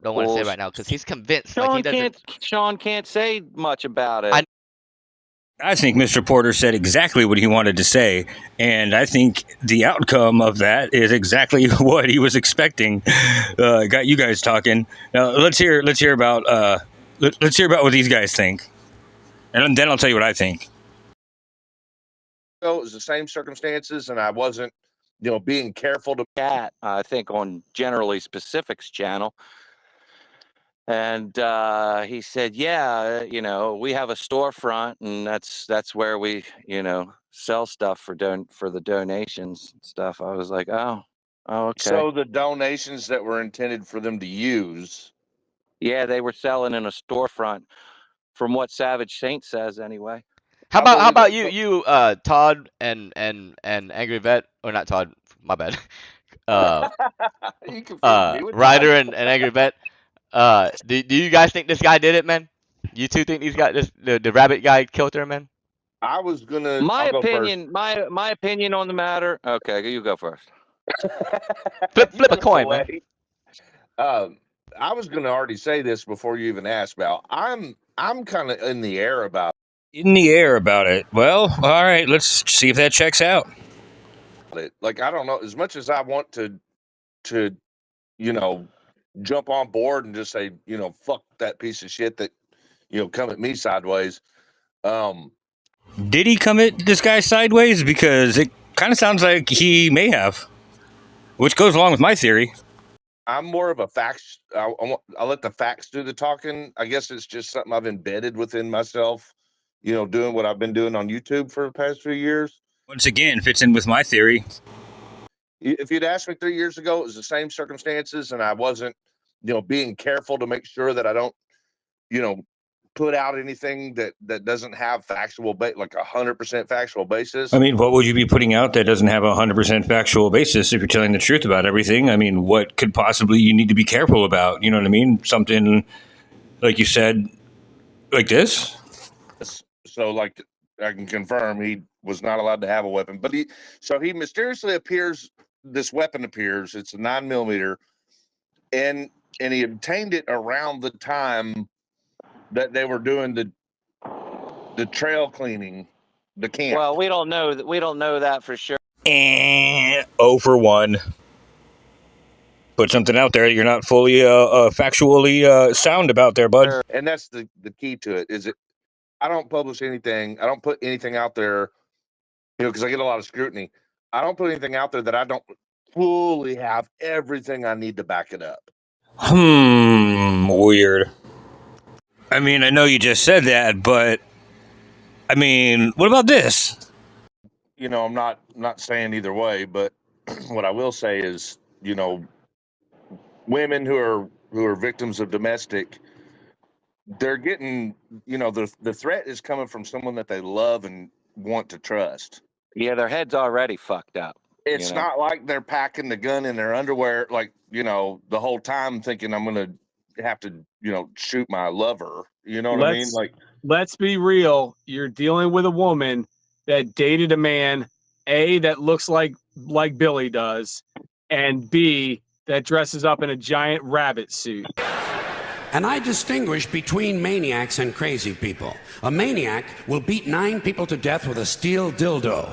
don't want to say Well, right now because he's convinced. Like he doesn't. Sean can't say much about it. I think Mr. Porter said exactly what he wanted to say, and I think the outcome of that is exactly what he was expecting. Got you guys talking. Now let's hear about what these guys think, and then I'll tell you what I think. So it was the same circumstances, and I wasn't, being careful to. Cat, I think, on Generally Specifics channel. And he said, yeah, we have a storefront, and that's where we, sell stuff for the donations and stuff. I was like, oh, okay. So the donations that were intended for them to use. Yeah, they were selling in a storefront, from what Savage Saint says, anyway. How about you, Todd and Angry Vet, or not Todd? My bad. Ryder and Angry Vet. Do you guys think this guy did it, man? You two think these guys, the rabbit guy killed her, man? I was gonna. My opinion on the matter. Okay, you go first. flip a coin, man. I was gonna already say this before you even asked about. I'm kind of in the air about. In the air about it. Well, all right. Let's see if that checks out. Like, I don't know. As much as I want to, jump on board and just say, fuck that piece of shit that, come at me sideways. Did he come at this guy sideways? Because it kind of sounds like he may have, which goes along with my theory. I'm more of a facts. I'll let the facts do the talking. I guess it's just something I've embedded within myself, doing what I've been doing on YouTube for the past 3 years. Once again, fits in with my theory. If you'd asked me 3 years ago, it was the same circumstances, and I wasn't, being careful to make sure that I don't, put out anything that doesn't have factual, like 100% factual basis. I mean, what would you be putting out that doesn't have a 100% factual basis if you're telling the truth about everything? I mean, what could possibly you need to be careful about? You know what I mean? Something like you said, like this. So, like, I can confirm he was not allowed to have a weapon, but he mysteriously appears. This weapon appears. It's a 9mm, and he obtained it around the time that they were doing the trail cleaning, the camp. Well, we don't know that for sure. And 0 for 1. Put something out there you're not fully factually sound about there, bud. And that's the key to it. Is it? I don't publish anything. I don't put anything out there, because I get a lot of scrutiny. I don't put anything out there that I don't fully have everything I need to back it up. Weird. I mean, I know you just said that, but I mean, what about this? I'm not saying either way, but what I will say is, women who are victims of domestic, they're getting, the threat is coming from someone that they love and want to trust. Yeah, their head's already fucked up. It's not like they're packing the gun in their underwear, like, the whole time thinking I'm going to have to, shoot my lover. You know what I mean? Like, let's be real. You're dealing with a woman that dated a man, A, that looks like Billy does, and B, that dresses up in a giant rabbit suit. And I distinguish between maniacs and crazy people. A maniac will beat 9 people to death with a steel dildo.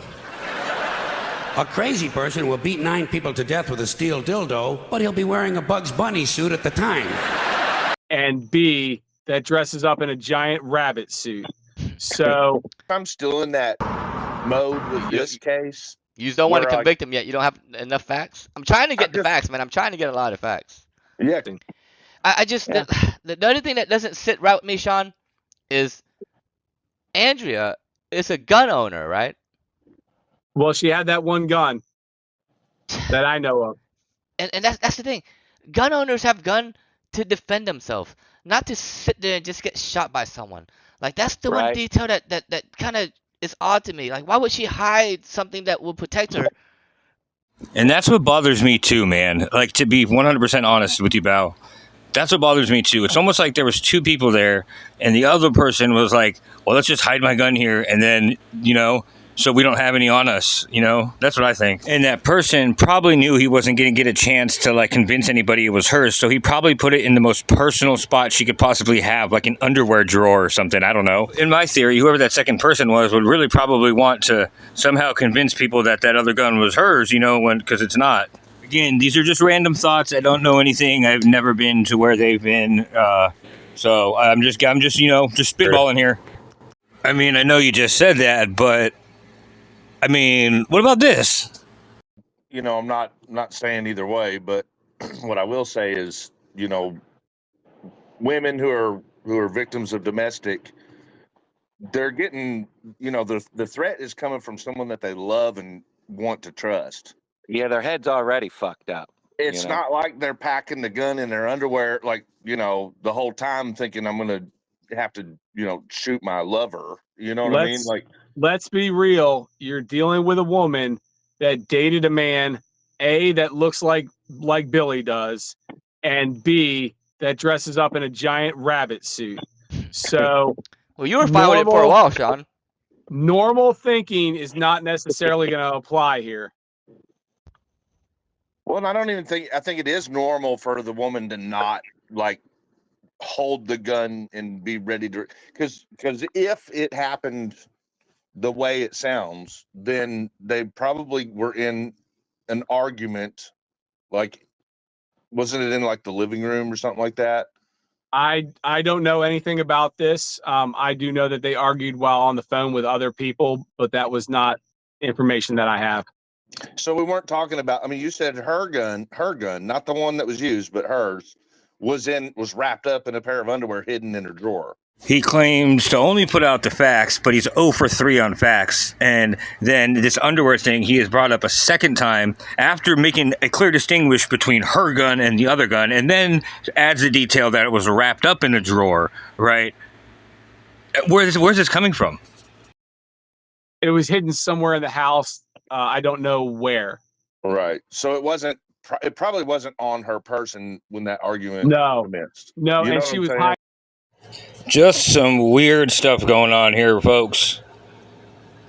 A crazy person will beat 9 people to death with a steel dildo, but he'll be wearing a Bugs Bunny suit at the time. And B, that dresses up in a giant rabbit suit. So I'm still in that mode with this case. You don't want to convict him yet. You don't have enough facts. I'm trying to get the facts, man. I'm trying to get a lot of facts. Yeah. I just the other thing that doesn't sit right with me, Sean, is Andrea is a gun owner, right? Well, she had that one gun that I know of. And that's the thing. Gun owners have gun to defend themselves, not to sit there and just get shot by someone. Like, that's the one detail that kind of is odd to me. Like, why would she hide something that will protect her? And that's what bothers me too, man. Like, to be 100% honest with you, BAO, that's what bothers me too. It's almost like there was 2 people there, and the other person was like, well, let's just hide my gun here, and then, so we don't have any on us, That's what I think. And that person probably knew he wasn't going to get a chance to like convince anybody it was hers, so he probably put it in the most personal spot she could possibly have, like an underwear drawer or something. I don't know. In my theory, whoever that second person was would really probably want to somehow convince people that that other gun was hers, because it's not. Again, these are just random thoughts. I don't know anything. I've never been to where they've been, so I'm just just spitballing here. I mean, I know you just said that, but I mean, what about this? I'm not saying either way, but what I will say is, women who are victims of domestic, they're getting, the threat is coming from someone that they love and want to trust. Yeah, their head's already fucked up. It's not like they're packing the gun in their underwear, like, the whole time thinking I'm going to have to, shoot my lover. You know what I mean? Like, let's be real. You're dealing with a woman that dated a man, A, that looks like Billy does, and B, that dresses up in a giant rabbit suit. So well, you were fine with it for a while, Shaun. Normal thinking is not necessarily going to apply here. Well, I don't even think, I think it is normal for the woman to not like hold the gun and be ready to, because if it happened the way it sounds, then they probably were in an argument, like, wasn't it in like the living room or something like that? I don't know anything about this. I do know that they argued while on the phone with other people, but that was not information that I have. So we weren't talking about, I mean, you said her gun, not the one that was used, but hers was wrapped up in a pair of underwear hidden in her drawer. He claims to only put out the facts, but he's 0 for 3 on facts. And then this underwear thing he has brought up a second time after making a clear distinguish between her gun and the other gun, and then adds the detail that it was wrapped up in a drawer, right? Where's this coming from? It was hidden somewhere in the house. I don't know where. Right. So it probably wasn't on her person when that argument commenced. No, and she was hiding. Just some weird stuff going on here, folks.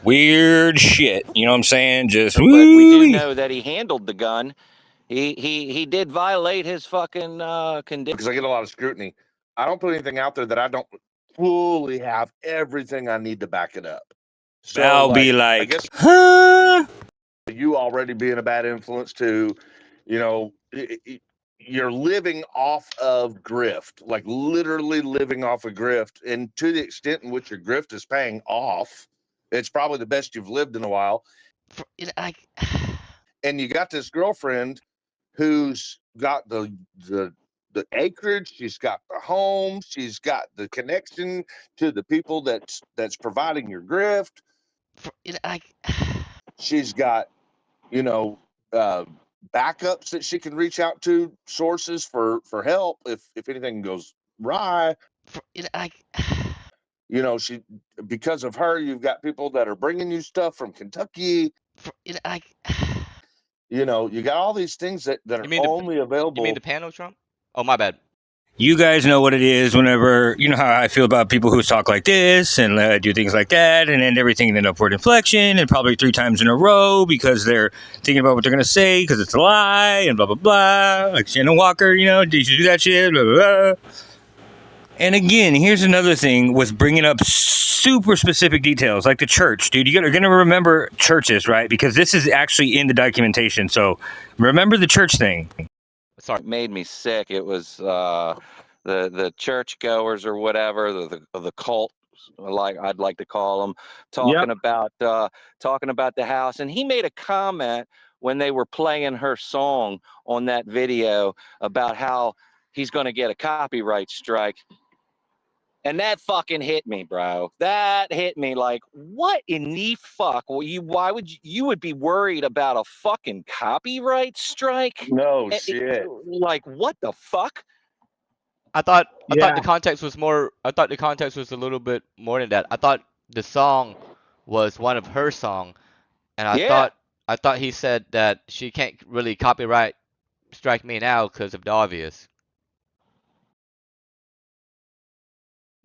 Weird shit. You know what I'm saying? Just. But we do know that he handled the gun. He did violate his fucking condition. Because I get a lot of scrutiny. I don't put anything out there that I don't fully have everything I need to back it up. So I'll be like, I guess, huh? You already being a bad influence too, you're living off of grift, like literally living off of grift. And to the extent in which your grift is paying off, it's probably the best you've lived in a while. And you got this girlfriend who's got the acreage, she's got the home, she's got the connection to the people that's providing your grift. She's got, backups that she can reach out to, sources for help if anything goes awry. She, because of her, you've got people that are bringing you stuff from Kentucky. You got all these things that are only available. You mean the panel, Trump? Oh, my bad. You guys know what it is whenever, you know how I feel about people who talk like this and do things like that and end everything in an upward inflection and probably 3 times in a row because they're thinking about what they're going to say because it's a lie and blah, blah, blah. Like Shannon Walker, did you do that shit? Blah, blah, blah. And again, here's another thing with bringing up super specific details, like the church, dude. You're going to remember churches, right? Because this is actually in the documentation. So remember the church thing. Sorry, it made me sick. It was the church goers or whatever, the cult, like I'd like to call them, talking about the house. And he made a comment when they were playing her song on that video about how he's going to get a copyright strike. And that fucking hit me, bro. That hit me like, what in the fuck? Why would you would be worried about a fucking copyright strike? No shit. Like, what the fuck? I thought the context was more. I thought the context was a little bit more than that. I thought the song was one of her song, and I thought he said that she can't really copyright strike me now because of the obvious.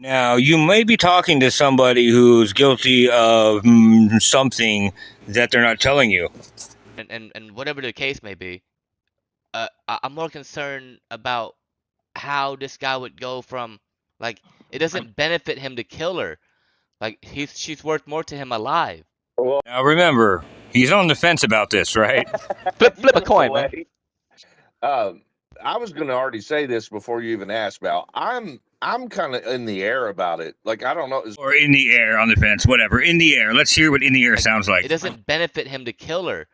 Now, you may be talking to somebody who's guilty of something that they're not telling you. And whatever the case may be, I'm more concerned about how this guy would go from, like, it doesn't benefit him to kill her. Like, she's worth more to him alive. Well, Now, remember, he's on the fence about this, right? Flip a coin, man. I was going to already say this before you even asked, Val. I'm kind of in the air about it. Like, I don't know. Or in the air, on the fence, whatever. In the air. Let's hear what in the air sounds like. It doesn't benefit him to kill her.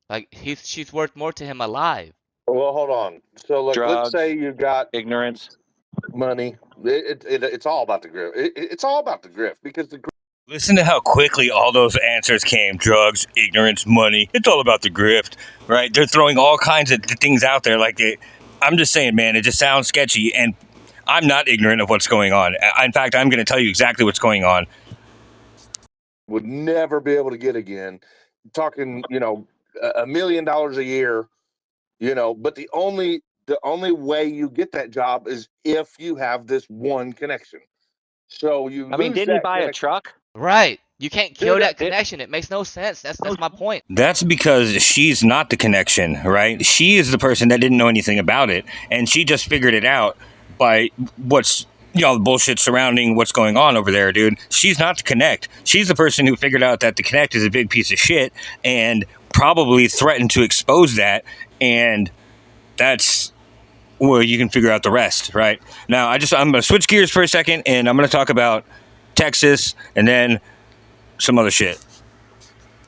Like, she's worth more to him alive. Well, hold on. So, like, Drugs, let's say you got ignorance, money. It's all about the grift. It's all about the grift because the Listen to how quickly all those answers came. Drugs, ignorance, money. It's all about the grift, right? They're throwing all kinds of things out there. I'm just saying, man, it just sounds sketchy. And I'm not ignorant of what's going on. In fact, I'm going to tell you exactly what's going on. would never be able to get again. Talking, $1 million a year, but the only way you get that job is if you have this one connection. So didn't he buy a truck? Right. You can't kill Dude, that connection. It makes no sense. That's my point. That's because she's not the connection, right? She is the person that didn't know anything about it, and she just figured it out by what's the bullshit surrounding what's going on over there, dude. She's not the connect. She's the person who figured out that the connect is a big piece of shit and probably threatened to expose that, and that's where you can figure out the rest, right? Now, I'm going to switch gears for a second, and I'm going to talk about Texas and then some other shit.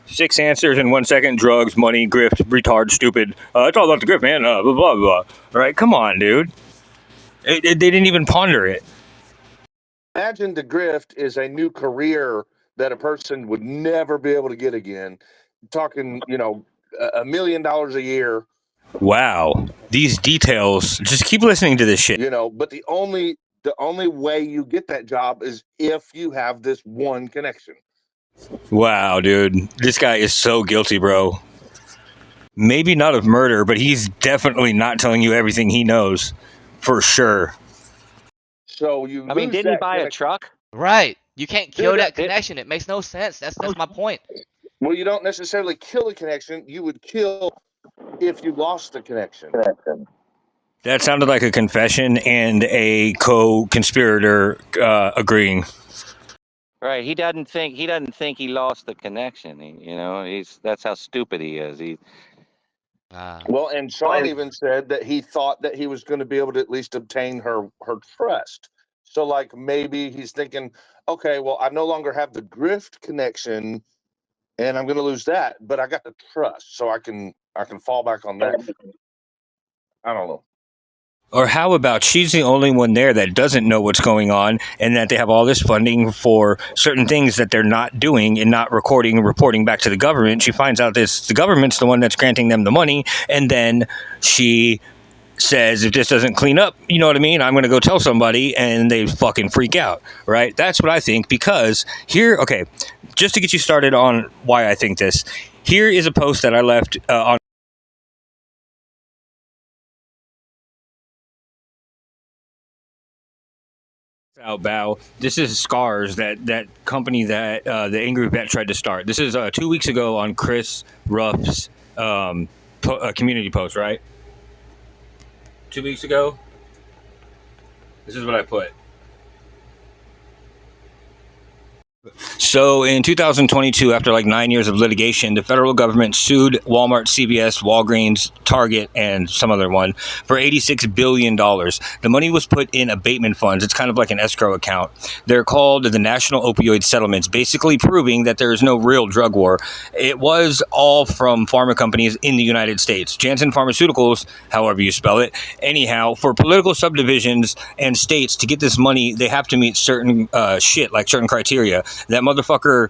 6 answers in 1 second. Drugs, money, grift, retard, stupid. It's all about the grift, man. Blah, blah, blah. All right, come on, dude. They didn't even ponder it. Imagine the grift is a new career that a person would never be able to get again. Talking, $1 million a year. Wow. These details, just keep listening to this shit. But the only way you get that job is if you have this one connection. Wow, dude. This guy is so guilty, bro. Maybe not of murder, but he's definitely not telling you everything he knows. For sure. So didn't he buy a truck? Right. You can't kill that connection. It makes no sense. That's my point. Well, you don't necessarily kill the connection. You would kill if you lost the connection. That sounded like a confession and a co-conspirator agreeing. Right. He doesn't think he lost the connection. That's how stupid he is. Well, and Shaun even said that he thought that he was going to be able to at least obtain her trust. So, like, maybe he's thinking, okay, well, I no longer have the grift connection, and I'm going to lose that, but I got the trust, so I can fall back on that. I don't know. Or how about she's the only one there that doesn't know what's going on and that they have all this funding for certain things that they're not doing and not recording and reporting back to the government. She finds out the government's the one that's granting them the money, and then she says, if this doesn't clean up, you know what I mean? I'm going to go tell somebody, and they fucking freak out, right? That's what I think, because here, okay, just to get you started on why I think this, here is a post that I left on BAO. This is Scars, that company that the Angry Vet tried to start. This is 2 weeks ago on Chris Ruff's community post, right? 2 weeks ago. This is what I put. So in 2022, after like 9 years of litigation, the federal government sued Walmart, CVS, Walgreens, Target, and some other one for $86 billion. The money was put in abatement funds. It's kind of like an escrow account. They're called the National Opioid Settlements, basically proving that there is no real drug war. It was all from pharma companies in the United States. Janssen Pharmaceuticals, however you spell it. Anyhow, for political subdivisions and states to get this money, they have to meet certain shit, like certain criteria. that motherfucker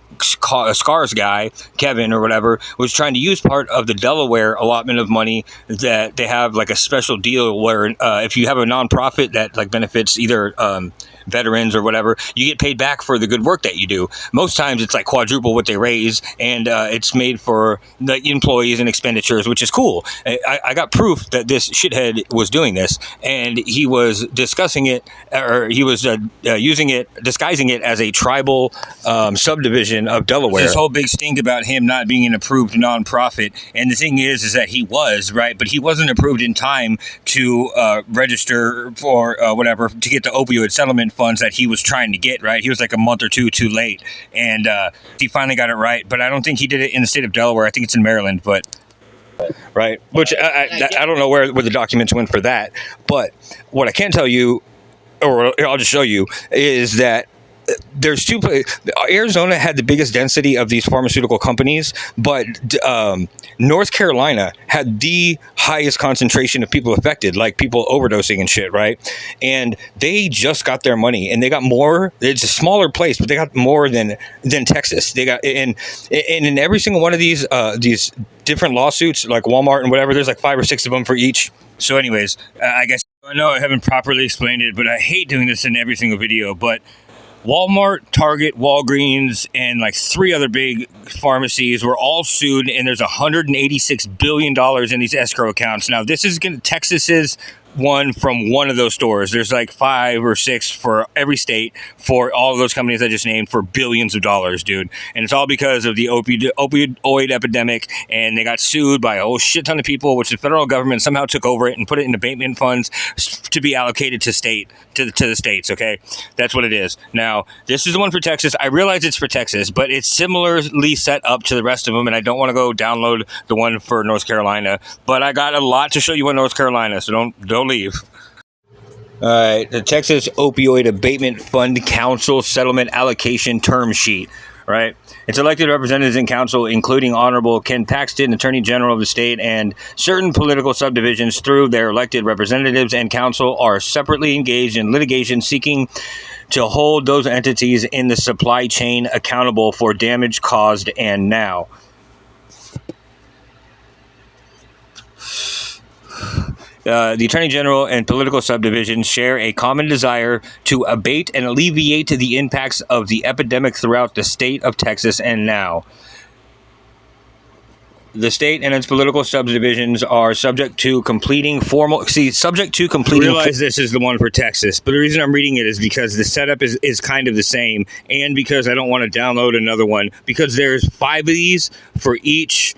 Scars guy, Kevin or whatever, was trying to use part of the Delaware allotment of money that they have like a special deal where if you have a nonprofit that like benefits either veterans or whatever, you get paid back for the good work that you do. Most times it's like quadruple what they raise, and it's made for the employees and expenditures, which is cool. I got proof that this shithead was doing this, and he was discussing it, or he was disguising it as a tribal subdivision of Delaware. This whole big stink about him not being an approved nonprofit, and the thing is that he was, right, but he wasn't approved in time to register for whatever, to get the opioid settlement funds that he was trying to get, right? He was like a month or two too late, and he finally got it right, but I don't think he did it in the state of Delaware. I think it's in Maryland, but right, which I don't know where the documents went for that, but what I can tell you, or I'll just show you, is that there's two places. Arizona had the biggest density of these pharmaceutical companies, but North Carolina had the highest concentration of people affected, like people overdosing and shit, right? And they just got their money, and they got more. It's a smaller place, but they got more than Texas. They got, and in every single one of these different lawsuits, like Walmart and whatever, there's like 5 or 6 of them for each. So anyways, I guess I know I haven't properly explained it, but I hate doing this in every single video, but Walmart, Target, Walgreens, and like 3 other big pharmacies were all sued, and there's $186 billion in these escrow accounts. Now, this is Texas's one from one of those stores. There's like 5 or 6 for every state for all of those companies I just named for billions of dollars, dude. And it's all because of the opioid epidemic, and they got sued by a whole shit ton of people, which the federal government somehow took over it and put it in abatement funds to be allocated to the states, okay? That's what it is. Now, this is the one for Texas. I realize it's for Texas, but it's similarly set up to the rest of them, and I don't want to go download the one for North Carolina, but I got a lot to show you on North Carolina, so don't leave. All right, the Texas Opioid Abatement Fund Council Settlement Allocation Term Sheet, right? Its elected representatives in council, including Honorable Ken Paxton, Attorney General of the state, and certain political subdivisions through their elected representatives and council, are separately engaged in litigation seeking to hold those entities in the supply chain accountable for damage caused and now. The Attorney General and political subdivisions share a common desire to abate and alleviate the impacts of the epidemic throughout the state of Texas and now. The state and its political subdivisions are subject to completing formal... subject to completing... I realize this is the one for Texas, but the reason I'm reading it is because the setup is kind of the same, and because I don't want to download another one, because there's 5 of these for each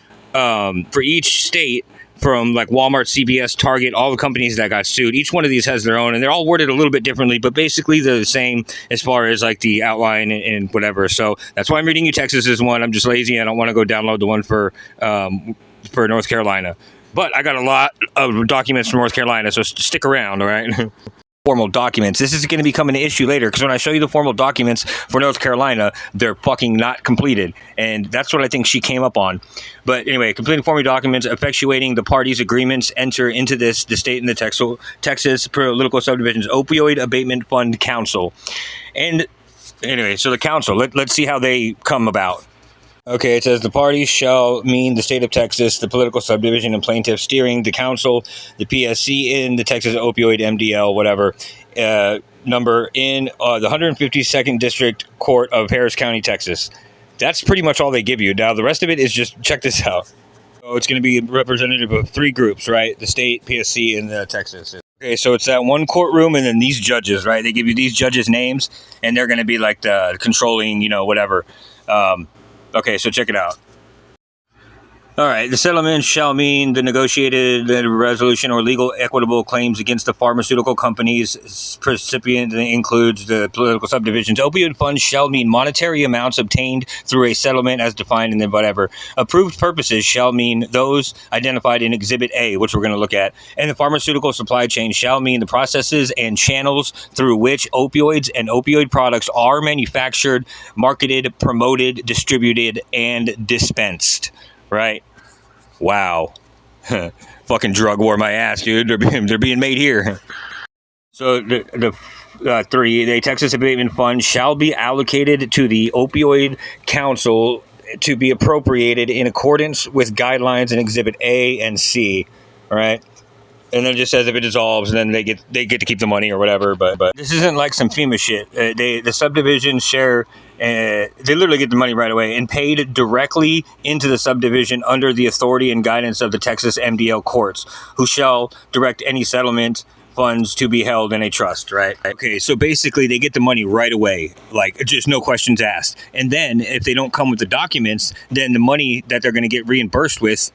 state, from like Walmart, CVS, Target, all the companies that got sued. Each one of these has their own, and they're all worded a little bit differently, but basically they're the same as far as like the outline and whatever. So that's why I'm reading you Texas's one. I'm just lazy. I don't want to go download the one for North Carolina. But I got a lot of documents from North Carolina, so stick around, all right? Formal documents. This is going to become an issue later, because when I show you the formal documents for North Carolina, they're fucking not completed, and that's what I think she came up on. But anyway, completing formal documents effectuating the parties' agreements enter into the state and the Texas political subdivisions opioid abatement fund council. And anyway, so the council, let's see how they come about. Okay, it says the parties shall mean the state of Texas, the political subdivision and plaintiff steering, the council, the PSC in the Texas opioid MDL, whatever, number in the 152nd District Court of Harris County, Texas. That's pretty much all they give you. Now, the rest of it is just, check this out. So it's going to be representative of 3 groups, right? The state, PSC, and the Texas. Okay, so it's that one courtroom, and then these judges, right? They give you these judges' names, and they're going to be like the controlling, whatever. Okay, so check it out. All right, the settlement shall mean the negotiated resolution or legal equitable claims against the pharmaceutical companies. Recipient includes the political subdivisions. Opioid funds shall mean monetary amounts obtained through a settlement as defined in the whatever. Approved purposes shall mean those identified in Exhibit A, which we're going to look at. And the pharmaceutical supply chain shall mean the processes and channels through which opioids and opioid products are manufactured, marketed, promoted, distributed, and dispensed. Right? Wow. Fucking drug war my ass, dude. They're being made here. So the 3, the Texas Abatement Fund shall be allocated to the Opioid Council to be appropriated in accordance with guidelines in Exhibit A and C. All right. And then it just says if it dissolves, then they get to keep the money or whatever. But this isn't like some FEMA shit. The subdivision share. They literally get the money right away and paid directly into the subdivision under the authority and guidance of the Texas MDL courts, who shall direct any settlement funds to be held in a trust, right? Okay, so basically they get the money right away, like just no questions asked. And then if they don't come with the documents, then the money that they're going to get reimbursed with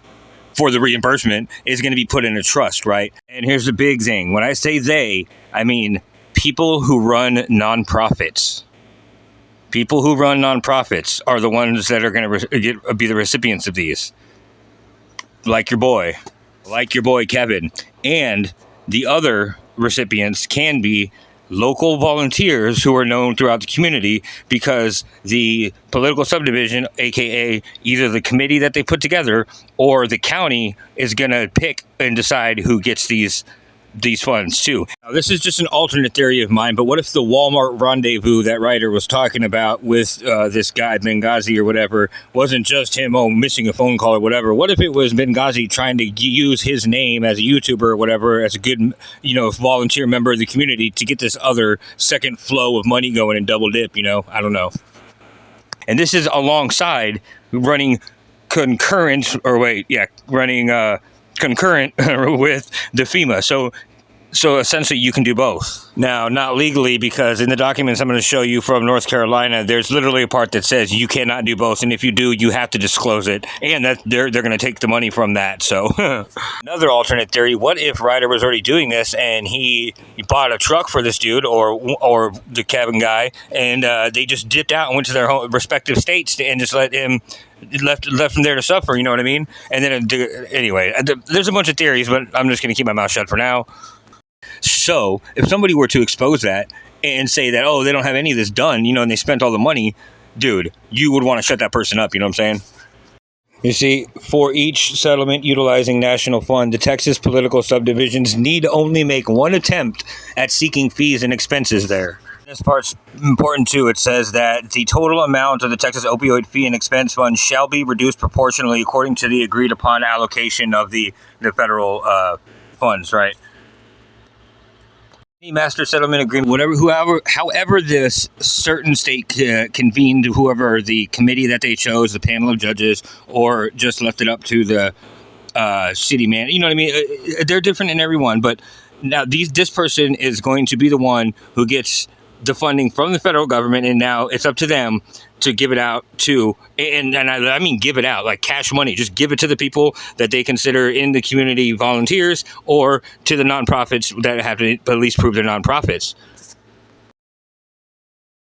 for the reimbursement is going to be put in a trust, right? And here's the big thing. When I say they, I mean people who run nonprofits. People who run nonprofits are the ones that are going to be the recipients of these. Like your boy Kevin. And the other recipients can be local volunteers who are known throughout the community, because the political subdivision, aka either the committee that they put together or the county, is going to pick and decide who gets these funds too. Now, this is just an alternate theory of mine, but what if the Walmart rendezvous that writer was talking about with this guy Benghazi or whatever wasn't just him missing a phone call or whatever? What if it was Benghazi trying to use his name as a YouTuber or whatever, as a good volunteer member of the community, to get this other second flow of money going and double dip? I don't know. And this is alongside running concurrent with the FEMA. So essentially you can do both. Now, not legally, because in the documents I'm going to show you from North Carolina, there's literally a part that says you cannot do both. And if you do, you have to disclose it. And that they're going to take the money from that. So another alternate theory, what if Ryder was already doing this and he bought a truck for this dude or the cabin guy, and they just dipped out and went to their respective states and just left him there to suffer, you know what I mean? And then anyway, there's a bunch of theories, but I'm just going to keep my mouth shut for now. So if somebody were to expose that and say that, they don't have any of this done, and they spent all the money, dude, you would want to shut that person up, you know what I'm saying? You see, for each settlement utilizing national fund, the Texas political subdivisions need only make one attempt at seeking fees and expenses there. This part's important too. It says that the total amount of the Texas opioid fee and expense fund shall be reduced proportionally according to the agreed upon allocation of the federal funds, right? Any master settlement agreement, however this certain state convened, whoever the committee that they chose, the panel of judges, or just left it up to the city man, you know what I mean? They're different in every one, but now this person is going to be the one who gets the funding from the federal government, and now it's up to them to give it out to, and I mean give it out like cash money. Just give it to the people that they consider in the community volunteers, or to the nonprofits that have to at least prove they're nonprofits.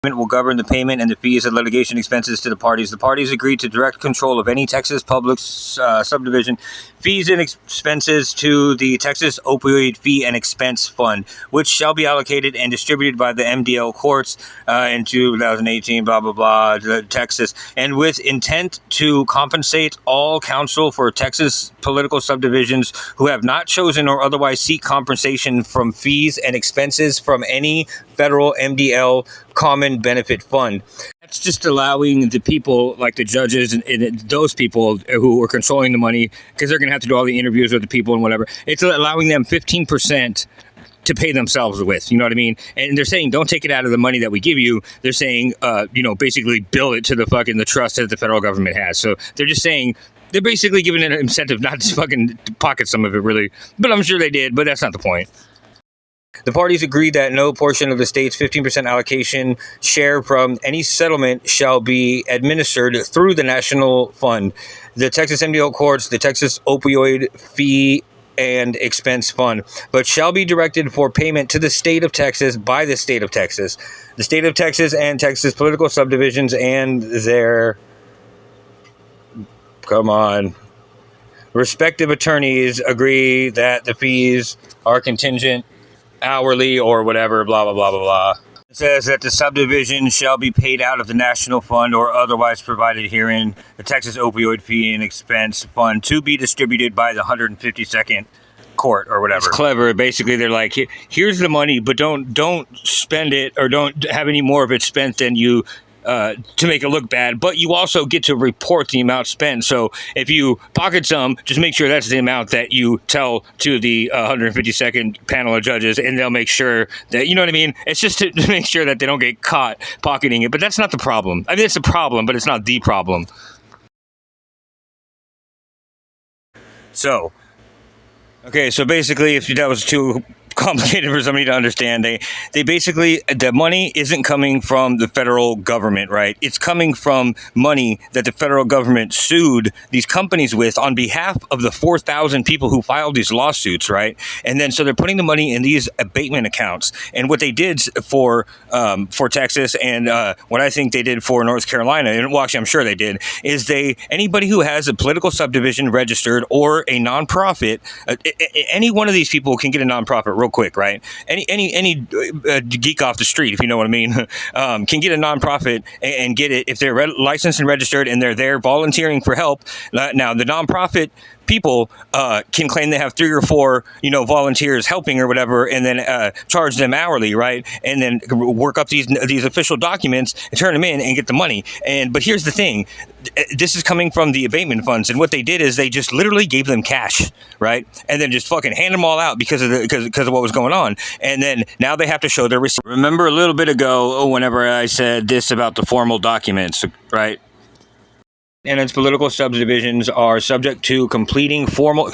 Will govern the payment and the fees and litigation expenses to the parties. The parties agree to direct control of any Texas public subdivision fees and expenses to the Texas Opioid Fee and Expense Fund, which shall be allocated and distributed by the MDL courts in 2018, blah, blah, blah, Texas, and with intent to compensate all counsel for Texas political subdivisions who have not chosen or otherwise seek compensation from fees and expenses from any federal MDL common benefit fund. That's just allowing the people, like the judges and those people who are controlling the money, because they're going to have to do all the interviews with the people and whatever. It's allowing them 15% to pay themselves with, you know what I mean? And they're saying, don't take it out of the money that we give you. They're saying, basically bill it to the trust that the federal government has. So they're just saying, they're basically giving an incentive not to fucking pocket some of it, really. But I'm sure they did, but that's not the point. The parties agree that no portion of the state's 15% allocation share from any settlement shall be administered through the national fund, the Texas MDL courts, the Texas Opioid Fee and Expense Fund, but shall be directed for payment to the state of Texas by the state of Texas. The state of Texas and Texas political subdivisions and their respective attorneys agree that the fees are contingent, hourly, or whatever, blah, blah, blah, blah, blah. It says that the subdivision shall be paid out of the national fund or otherwise provided herein, the Texas Opioid Fee and Expense Fund, to be distributed by the 152nd court or whatever. It's clever. Basically, they're like, here's the money, but don't spend it or don't have any more of it spent than you to make it look bad. But you also get to report the amount spent. So if you pocket some, just make sure that's the amount that you tell to the 152nd panel of judges, and they'll make sure that, you know what I mean? It's just to make sure that they don't get caught pocketing it. But that's not the problem. I mean, it's a problem, but it's not the problem. So, okay, so basically, if that was too complicated for somebody to understand, they basically, the money isn't coming from the federal government, right? It's coming from money that the federal government sued these companies with on behalf of the 4,000 people who filed these lawsuits, right? And then so they're putting the money in these abatement accounts. And what they did for Texas and what I think they did for North Carolina, and well, actually I'm sure they did, is anybody who has a political subdivision registered or a nonprofit, any one of these people can get a nonprofit real quick, right? Any geek off the street, if you know what I mean, can get a nonprofit and get it if they're licensed and registered and they're there volunteering for help. Now, the nonprofit people can claim they have 3 or 4, volunteers helping or whatever, and then charge them hourly, right? And then work up these official documents and turn them in and get the money. But here's the thing: this is coming from the abatement funds, and what they did is they just literally gave them cash, right? And then just fucking hand them all out because of what was going on. And then now they have to show their receipt. Remember a little bit ago, whenever I said this about the formal documents, right? And its political subdivisions are subject to completing formal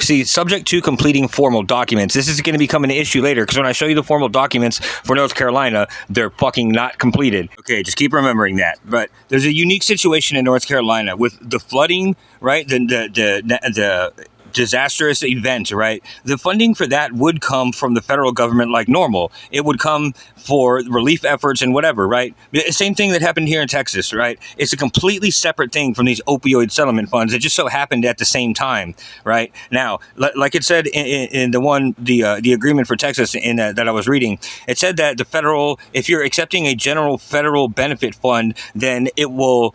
documents. This is going to become an issue later, because when I show you the formal documents for North Carolina, they're fucking not completed. Okay, just keep remembering that. But there's a unique situation in North Carolina with the flooding, right? The disastrous event, right? The funding for that would come from the federal government like normal. It would come for relief efforts and whatever, right? Same thing that happened here in Texas, right? It's a completely separate thing from these opioid settlement funds. It just so happened at the same time, right? Now, like it said in the agreement for Texas that I was reading, it said that if you're accepting a general federal benefit fund, then it will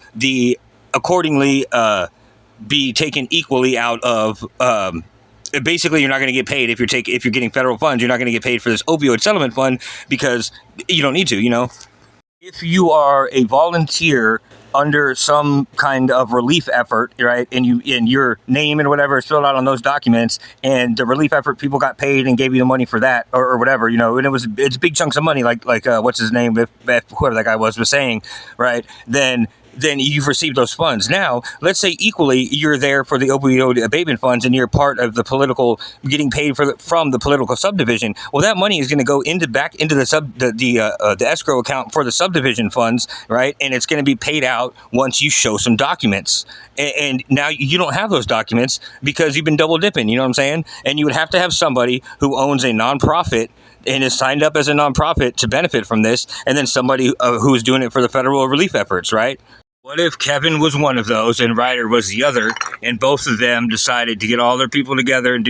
accordingly be taken equally out of. Basically, you're not going to get paid if you're getting federal funds. You're not going to get paid for this opioid settlement fund because you don't need to. If you are a volunteer under some kind of relief effort, right, and your name and whatever is filled out on those documents, and the relief effort people got paid and gave you the money for that or whatever, and it's big chunks of money, like what's his name, if whoever that guy was saying, right, then you've received those funds. Now, let's say equally you're there for the opioid abatement funds and you're part of the political, getting paid from the political subdivision. Well, that money is going to go back into the escrow account for the subdivision funds, right? And it's going to be paid out once you show some documents. And now you don't have those documents because you've been double dipping, you know what I'm saying? And you would have to have somebody who owns a nonprofit and is signed up as a nonprofit to benefit from this, and then somebody who's doing it for the federal relief efforts, right? What if Kevin was one of those and Ryder was the other, and both of them decided to get all their people together and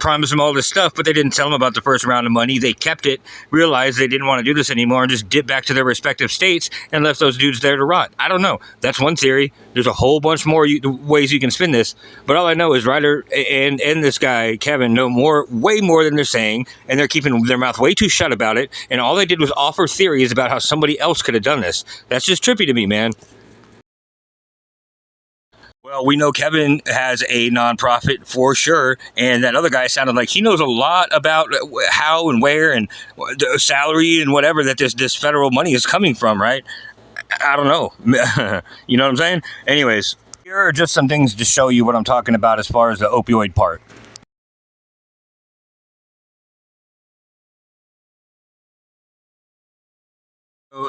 promise them all this stuff, but they didn't tell them about the first round of money. They kept it, realized they didn't want to do this anymore, and just dipped back to their respective states and left those dudes there to rot. I don't know. That's one theory. There's a whole bunch more ways you can spin this, but all I know is Ryder and this guy, Kevin, know way more than they're saying, and they're keeping their mouth way too shut about it, and all they did was offer theories about how somebody else could have done this. That's just trippy to me, man. Well, we know Kevin has a nonprofit for sure, and that other guy sounded like he knows a lot about how and where and the salary and whatever that this federal money is coming from, right? I don't know. You know what I'm saying? Anyways, here are just some things to show you what I'm talking about as far as the opioid part.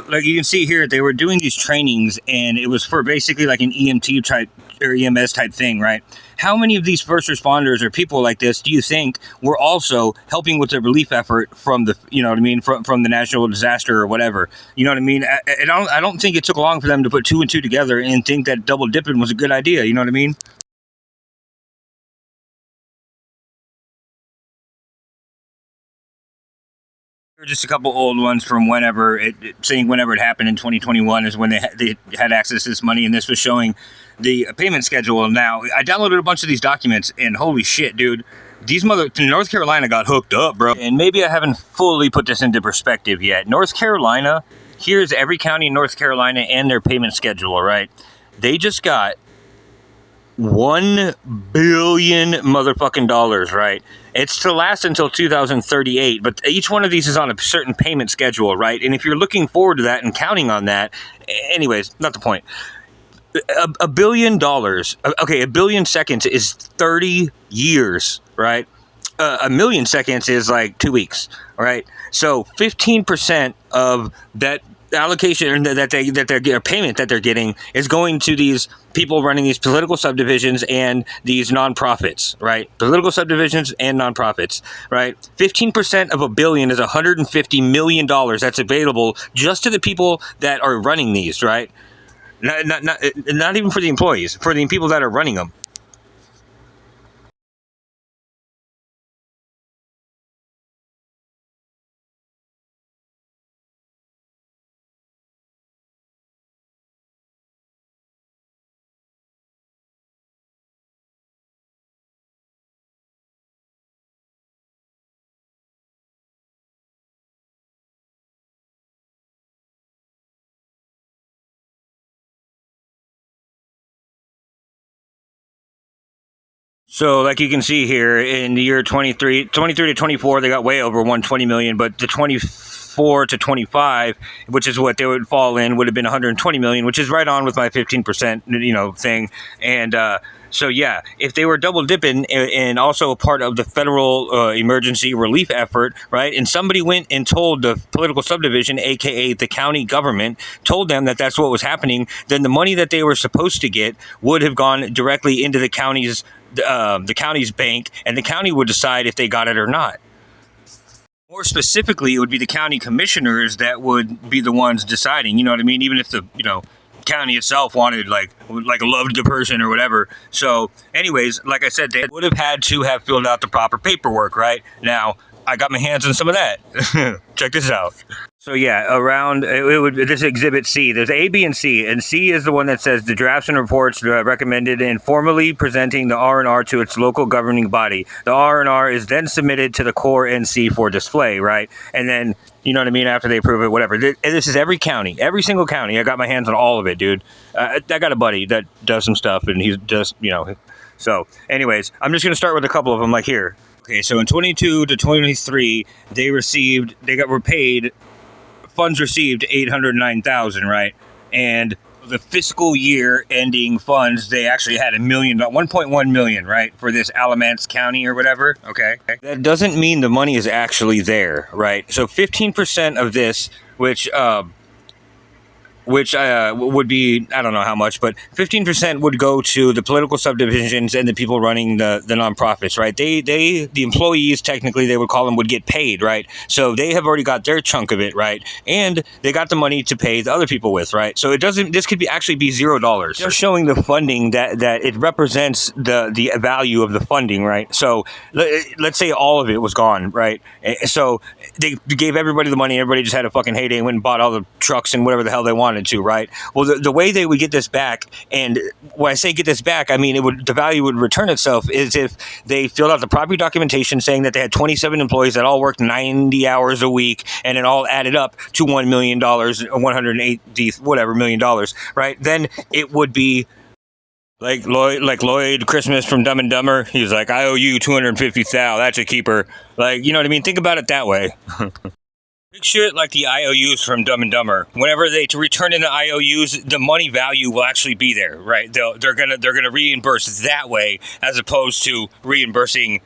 Like you can see here, they were doing these trainings, and it was for basically like an EMT type or EMS type thing, right? How many of these first responders or people like this do you think were also helping with the relief effort from the, from the national disaster or whatever? You know what I mean? I don't think it took long for them to put 2 and 2 together and think that double dipping was a good idea. You know what I mean? Just a couple old ones from whenever it happened in 2021 is when they had access to this money, and this was showing the payment schedule. Now, I downloaded a bunch of these documents, and holy shit, dude, North Carolina got hooked up, bro. And maybe I haven't fully put this into perspective yet. North Carolina, here's every county in North Carolina and their payment schedule, right? They just got $1 billion motherfucking dollars, right? It's to last until 2038, but each one of these is on a certain payment schedule, right? And if you're looking forward to that and counting on that, anyways, not the point. $1 billion, okay, 1 billion seconds is 30 years, right? 1,000,000 seconds is like 2 weeks, right? So 15% of that allocation that their payment that they're getting is going to these people running these political subdivisions and these nonprofits, right? Political subdivisions and nonprofits, right? 15% of $1 billion is $150 million that's available just to the people that are running these, right? Not even for the employees, for the people that are running them. So, like you can see here, in the year 23 to 24, they got way over 120 million, but the 24 to 25, which is what they would fall in, would have been 120 million, which is right on with my 15%, thing. And so, yeah, if they were double dipping and also a part of the federal emergency relief effort, right, and somebody went and told the political subdivision, aka the county government, told them that that's what was happening, then the money that they were supposed to get would have gone directly into the county's bank, and the county would decide if they got it or not. More specifically, it would be the county commissioners that would be the ones deciding. You know what I mean? Even if the county itself wanted like loved the person or whatever. So, anyways, like I said, they would have had to have filled out the proper paperwork. Right now, I got my hands on some of that. Check this out. So yeah, around this Exhibit C. There's A, B, and C, and C is the one that says the drafts and reports recommended in formally presenting the R&R to its local governing body. The R&R is then submitted to the core NC for display, right? And then, you know what I mean, after they approve it, whatever. This is every county, every single county. I got my hands on all of it, dude. I got a buddy that does some stuff, and he's just, So, anyways, I'm just going to start with a couple of them, like here. Okay, so in 22 to 23, were paid. Funds received 809,000, right? And the fiscal year ending funds, they actually had 1.1 million, right, for this Alamance County or whatever. Okay, that doesn't mean the money is actually there, right? So 15% of this, which would be, I don't know how much, but 15% would go to the political subdivisions and the people running the nonprofits, right? The employees, technically they would call them, would get paid, right? So they have already got their chunk of it, right? And they got the money to pay the other people with, right? So this could actually be $0. Just showing the funding that it represents the value of the funding, right? So let's say all of it was gone, right? So they gave everybody the money, everybody just had a fucking heyday and went and bought all the trucks and whatever the hell they wanted to, right? Well, the way they would get this back, and when I say get this back, I mean the value would return itself, is if they filled out the proper documentation saying that they had 27 employees that all worked 90 hours a week, and it all added up to $1 million, $180 million, right? Then it would be like Lloyd Christmas from Dumb and Dumber. He's like, I owe you 250,000. That's a keeper. Like, you know what I mean? Think about it that way. Picture it like the IOUs from Dumb and Dumber. Whenever they return in the IOUs, the money value will actually be there, right? They're gonna reimburse that way as opposed to reimbursing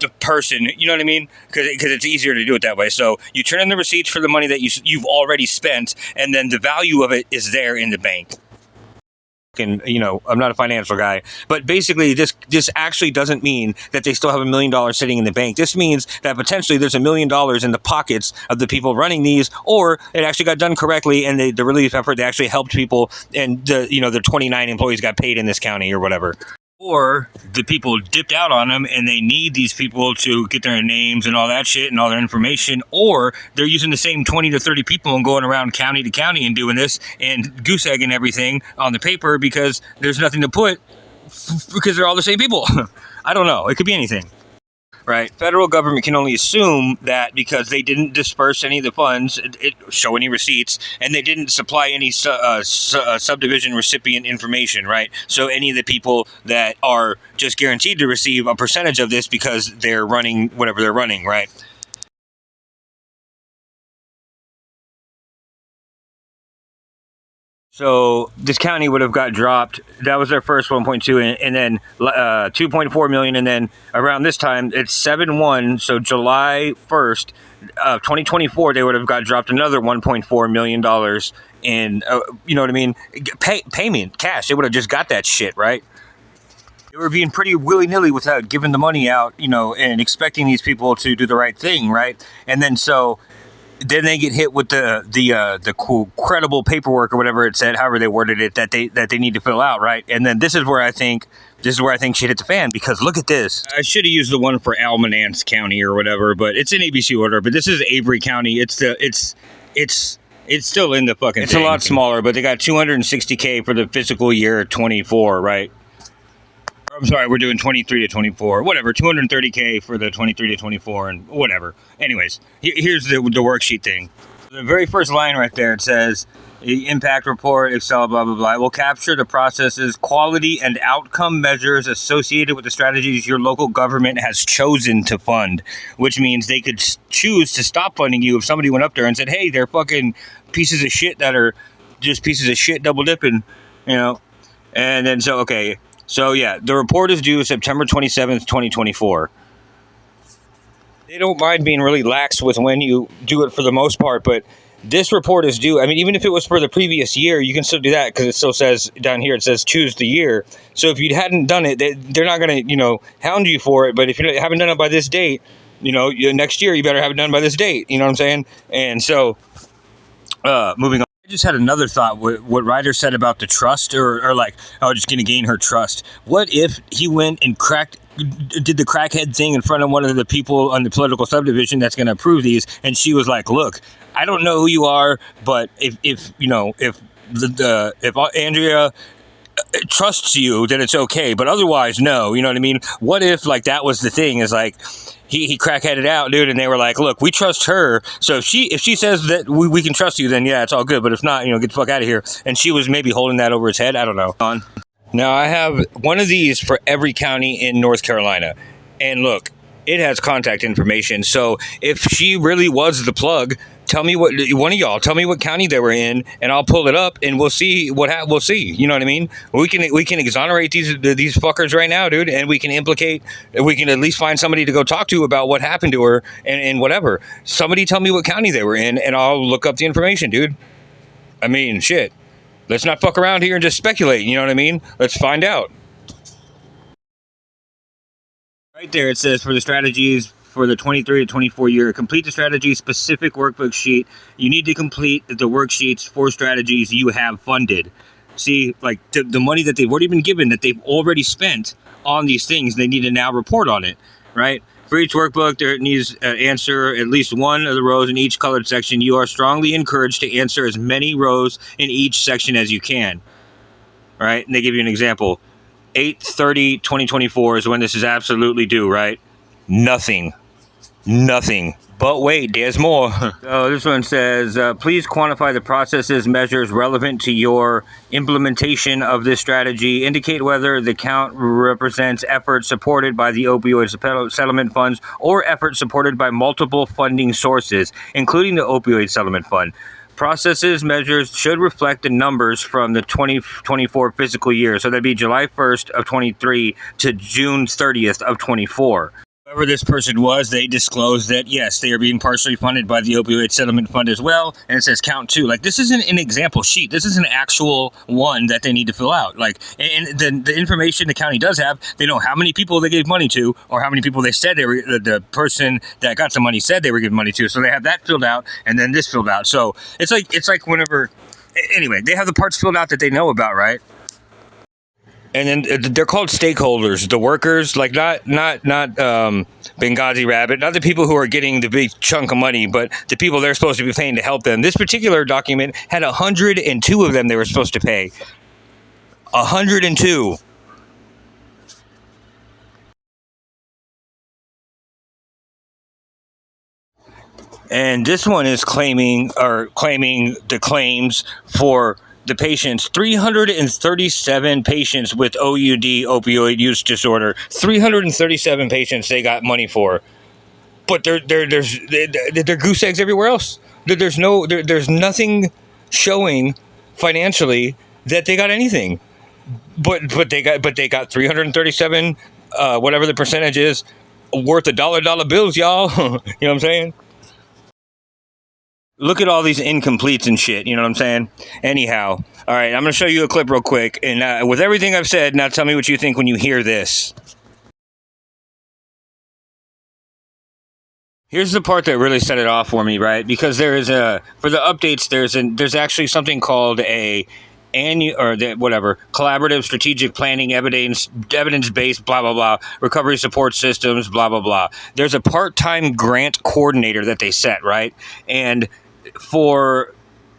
the person. You know what I mean? Because it's easier to do it that way. So you turn in the receipts for the money that you've already spent, and then the value of it is there in the bank. And I'm not a financial guy, but basically this actually doesn't mean that they still have $1 million sitting in the bank. This means that potentially there's $1 million in the pockets of the people running these, or it actually got done correctly, and the relief effort, they actually helped people, and the 29 employees got paid in this county or whatever. Or the people dipped out on them and they need these people to get their names and all that shit and all their information, or they're using the same 20 to 30 people and going around county to county and doing this and goose egging everything on the paper because there's nothing to put because they're all the same people. I don't know. It could be anything. right? Federal government can only assume that because they didn't disperse any of the funds, show any receipts, and they didn't supply any subdivision recipient information, right? So any of the people that are just guaranteed to receive a percentage of this because they're running whatever they're running, right? So this county would have got dropped. That was their first 1.2, and then 2.4 million, and then around this time it's 7/1. So July 1st of 2024, they would have got dropped another 1.4 million dollars in, you know what I mean? Payment cash. They would have just got that shit, right? They were being pretty willy-nilly without giving the money out, you know, and expecting these people to do the right thing, right? And then then they get hit with the cool, credible paperwork or whatever it said, however they worded it, that they need to fill out, right? And then this is where I think shit hit the fan, because look at this. I should have used the one for Almanance County or whatever, but it's in ABC order. But this is Avery County. It's still in the fucking. It's thing. A lot smaller, but they got $260K for the fiscal year 24, right? I'm sorry, we're doing 23 to 24, whatever, 230K for the 23 to 24 and whatever. Anyways, here's the worksheet thing. The very first line right there, it says, impact report, Excel, blah, blah, blah. It will capture the processes, quality, and outcome measures associated with the strategies your local government has chosen to fund, which means they could choose to stop funding you if somebody went up there and said, hey, they're fucking pieces of shit that are just pieces of shit double dipping, you know? And then, okay. So, yeah, the report is due September 27th, 2024. They don't mind being really lax with when you do it for the most part, but this report is due. I mean, even if it was for the previous year, you can still do that because it still says down here, it says choose the year. So if you hadn't done it, they're not going to, you know, hound you for it. But if you haven't done it by this date, you know, next year you better have it done by this date. You know what I'm saying? And so, moving on. I just had another thought. What Ryder said about the trust, or like, oh, just going to gain her trust. What if he went and did the crackhead thing in front of one of the people on the political subdivision that's going to approve these, and she was like, look, I don't know who you are, but if Andrea trusts you, then it's okay, but otherwise, no. You know what I mean? What if, like, that was the thing, is like, he crackheaded out, dude, and they were like, look, we trust her, so if she says that we can trust you, then yeah, it's all good, but if not, you know, get the fuck out of here. And she was maybe holding that over his head, I don't know. Now, I have one of these for every county in North Carolina, and look, it has contact information, so if she really was the plug, tell me one of y'all, tell me what county they were in, and I'll pull it up, and we'll see we'll see. You know what I mean? We can exonerate these fuckers right now, dude, and we can at least find somebody to go talk to about what happened to her and whatever. Somebody tell me what county they were in, and I'll look up the information, dude. I mean, shit. Let's not fuck around here and just speculate. You know what I mean? Let's find out. Right there, it says for the strategies for the 23 to 24 year, complete the strategy specific workbook sheet. You need to complete the worksheets for strategies you have funded. See, like the money that they've already been given, that they've already spent on these things, they need to now report on it, right? For each workbook, there needs to answer at least one of the rows in each colored section. You are strongly encouraged to answer as many rows in each section as you can, right? And they give you an example. 8/30/2024 is when this is absolutely due, right? Nothing. But wait, there's more. So this one says, please quantify the processes, measures relevant to your implementation of this strategy. Indicate whether the count represents efforts supported by the opioid settlement funds or efforts supported by multiple funding sources, including the opioid settlement fund. Processes measures should reflect the numbers from the 2024 fiscal year. So that'd be July 1st of 23 to June 30th of 24. Whoever this person was, they disclosed that, yes, they are being partially funded by the opioid settlement fund as well. And it says count 2. Like, this isn't an example sheet. This is an actual one that they need to fill out. Like, and the information the county does have, they know how many people they gave money to, or how many people they said they were, the person that got the money said they were giving money to. So they have that filled out, and then this filled out. So it's like whenever, anyway, they have the parts filled out that they know about, right? And then they're called stakeholders, the workers, like not Benghazi Rabbit, not the people who are getting the big chunk of money, but the people they're supposed to be paying to help them. This particular document had 102 of them they were supposed to pay. 102. And this one is claiming the claims for the patients, 337 patients with OUD, opioid use disorder, 337 patients they got money for. But there's goose eggs everywhere else. There's nothing showing financially that they got anything. But they got 337 whatever the percentage is worth of dollar bills, y'all. You know what I'm saying? Look at all these incompletes and shit. You know what I'm saying? Anyhow, all right, I'm going to show you a clip real quick. And with everything I've said, now tell me what you think when you hear this. Here's the part that really set it off for me, right? Because there is for the updates, there's actually something called a collaborative strategic planning, evidence based, blah blah blah, recovery support systems, blah blah blah. There's a part-time grant coordinator that they set, right? And for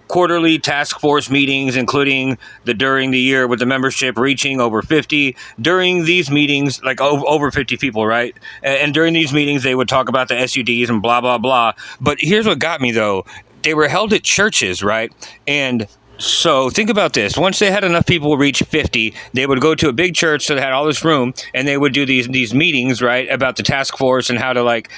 quarterly task force meetings, including during the year with the membership reaching over 50. During these meetings, like over 50 people, right? And during these meetings, they would talk about the SUDs and blah, blah, blah. But here's what got me, though. They were held at churches, right? And so think about this. Once they had enough people reach 50, they would go to a big church that had all this room, and they would do these meetings, right, about the task force and how to, like,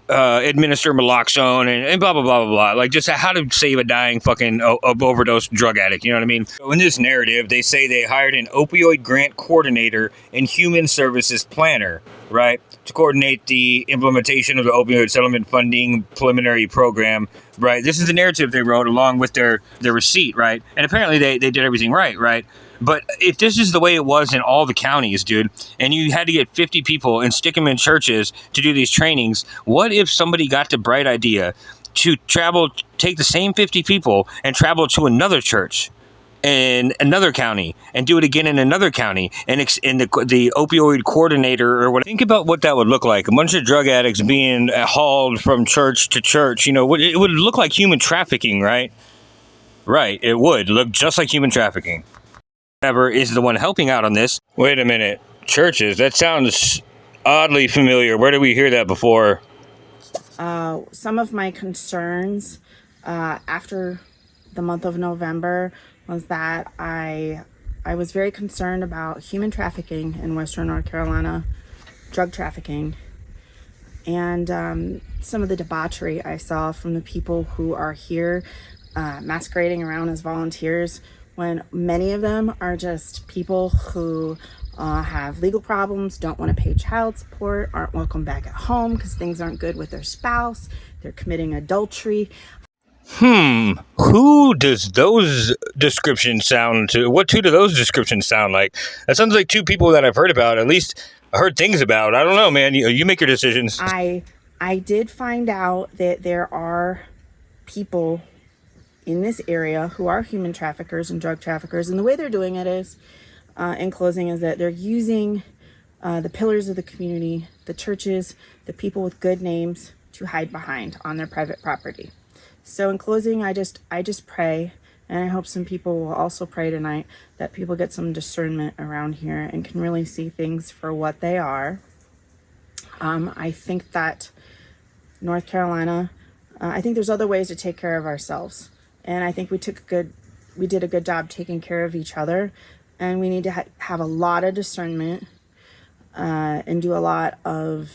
administer naloxone and blah blah blah blah blah, like just how to save a dying fucking overdose drug addict. You know what I mean? So in this narrative, they say they hired an opioid grant coordinator and human services planner, right, to coordinate the implementation of the opioid settlement funding preliminary program. Right, this is the narrative they wrote along with their receipt, right? And apparently they did everything right? But if this is the way it was in all the counties, dude, and you had to get 50 people and stick them in churches to do these trainings, what if somebody got the bright idea to take the same 50 people and travel to another church in another county and do it again in another county, and the opioid coordinator or what? Think about what that would look like. A bunch of drug addicts being hauled from church to church. You know, it would look like human trafficking, right? Right, it would look just like human trafficking. Whoever is the one helping out on this. Wait a minute, churches? That sounds oddly familiar. Where did we hear that before? Some of my concerns after the month of November was that I was very concerned about human trafficking in Western North Carolina, drug trafficking, and some of the debauchery I saw from the people who are here masquerading around as volunteers, when many of them are just people who have legal problems, don't want to pay child support, aren't welcome back at home because things aren't good with their spouse, they're committing adultery. Who does those descriptions sound to? What two do those descriptions sound like? That sounds like two people that I've heard about, at least I heard things about. I don't know, man. You make your decisions. I did find out that there are people in this area who are human traffickers and drug traffickers, and the way they're doing it is, in closing, is that they're using the pillars of the community, the churches, the people with good names to hide behind on their private property. So in closing, I just pray, and I hope some people will also pray tonight, that people get some discernment around here and can really see things for what they are. I think that North Carolina, I think there's other ways to take care of ourselves. And I think we did a good job taking care of each other. And we need to have a lot of discernment and do a lot of,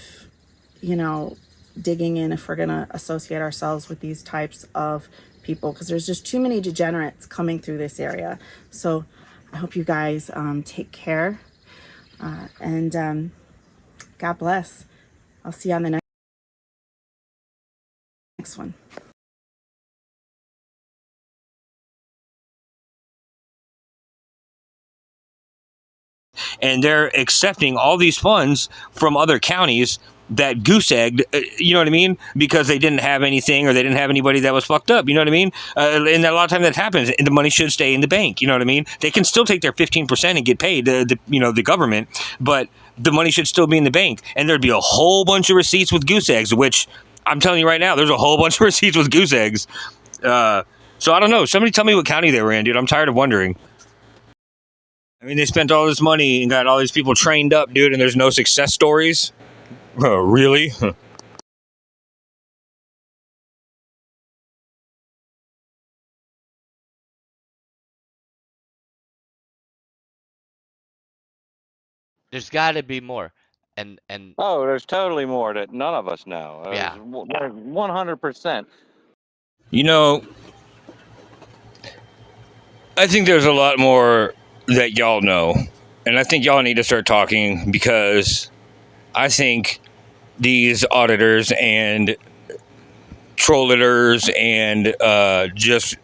digging in if we're going to associate ourselves with these types of people, because there's just too many degenerates coming through this area. So I hope you guys take care and God bless. I'll see you on the next one. And they're accepting all these funds from other counties that goose egged, you know what I mean? Because they didn't have anything, or they didn't have anybody that was fucked up, you know what I mean? And a lot of time that happens, and the money should stay in the bank, you know what I mean? They can still take their 15% and get paid, the government, but the money should still be in the bank. And there'd be a whole bunch of receipts with goose eggs, which I'm telling you right now, there's a whole bunch of receipts with goose eggs. So I don't know. Somebody tell me what county they were in, dude. I'm tired of wondering. I mean, they spent all this money and got all these people trained up, dude, and there's no success stories? Really? There's got to be more. And Oh, there's totally more that none of us know. yeah. There's 100%. You know, I think there's a lot more that y'all know. And I think y'all need to start talking because I think these auditors and trollitors and just,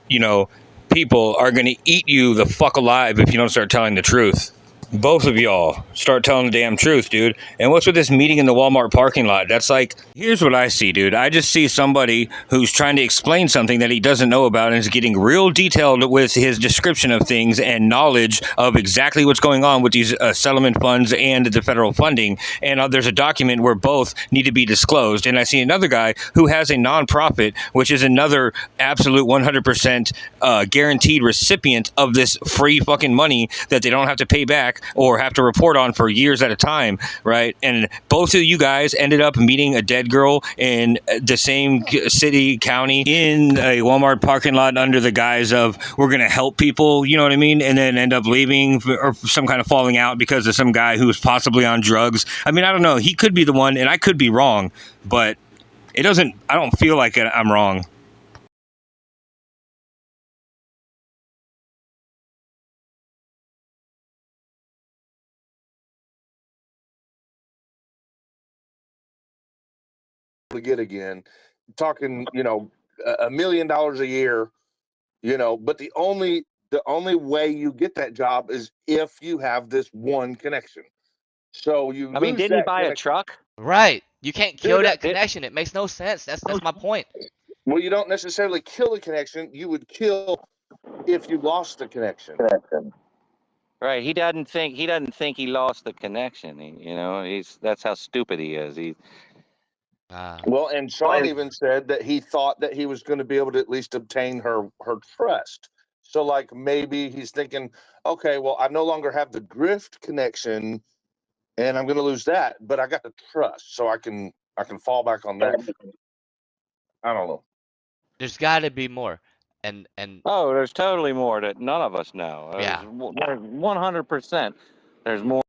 people are going to eat you the fuck alive if you don't start telling the truth. Both of y'all start telling the damn truth, dude. And what's with this meeting in the Walmart parking lot? That's like, here's what I see, dude. I just see somebody who's trying to explain something that he doesn't know about and is getting real detailed with his description of things and knowledge of exactly what's going on with these settlement funds and the federal funding. And there's a document where both need to be disclosed. And I see another guy who has a nonprofit, which is another absolute 100% guaranteed recipient of this free fucking money that they don't have to pay back or have to report on for years at a time, right? And both of you guys ended up meeting a dead girl in the same city, county, in a Walmart parking lot under the guise of, we're going to help people, you know what I mean? And then end up leaving or some kind of falling out because of some guy who's possibly on drugs. I mean, I don't know. He could be the one, and I could be wrong, but I don't feel like I'm wrong. To get again, talking, $1 million a year, but the only way you get that job is if you have this one connection. So you I mean, lose didn't he that buy a connection. truck? Right. You can't kill Dude, that connection. It makes no sense. That's my point. Well, you don't necessarily kill the connection. You would kill if you lost the connection. Right. He doesn't think he lost the connection. That's how stupid he is. Well, and Shaun even said that he thought that he was going to be able to at least obtain her trust. So, like, maybe he's thinking, okay, well, I no longer have the Grift connection, and I'm going to lose that, but I got the trust, so I can fall back on that. I don't know. There's got to be more. And Oh, there's totally more that none of us know. yeah. There's 100%. There's more.